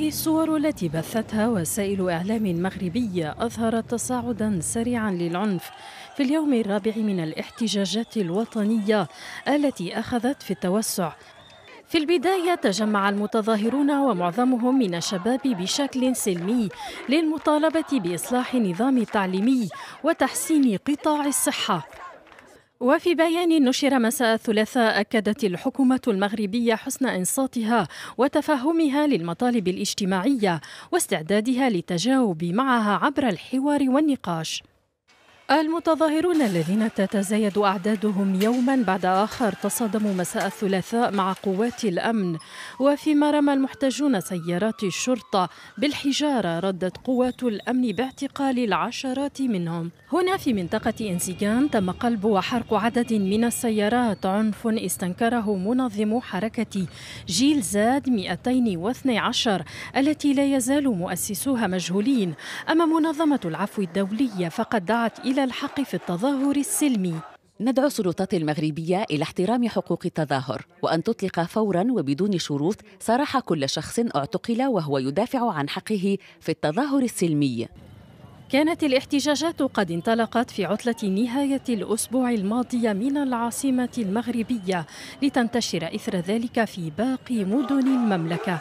الصور التي بثتها وسائل إعلام مغربية أظهرت تصاعدا سريعا للعنف في اليوم الرابع من الاحتجاجات الوطنية التي أخذت في التوسع. في البداية تجمع المتظاهرون ومعظمهم من الشباب بشكل سلمي للمطالبة بإصلاح النظام التعليمي وتحسين قطاع الصحة. وفي بيان نشر مساء الثلاثاء أكدت الحكومة المغربية حسن إنصاتها وتفهمها للمطالب الاجتماعية واستعدادها للتجاوب معها عبر الحوار والنقاش. المتظاهرون الذين تتزايد أعدادهم يوما بعد آخر تصادموا مساء الثلاثاء مع قوات الأمن، وفيما رمى المحتجون سيارات الشرطة بالحجارة ردت قوات الأمن باعتقال العشرات منهم. هنا في منطقة انسجام تم قلب وحرق عدد من السيارات، عنف استنكره منظم حركة جيل زاد 212 التي لا يزال مؤسسوها مجهولين. أما منظمة العفو الدولية فقد دعت إلى الحق في التظاهر السلمي. ندعو السلطات المغربية إلى احترام حقوق التظاهر وأن تطلق فوراً وبدون شروط سراح كل شخص اعتقل وهو يدافع عن حقه في التظاهر السلمي. كانت الاحتجاجات قد انطلقت في عطلة نهاية الأسبوع الماضي من العاصمة المغربية لتنتشر إثر ذلك في باقي مدن المملكة.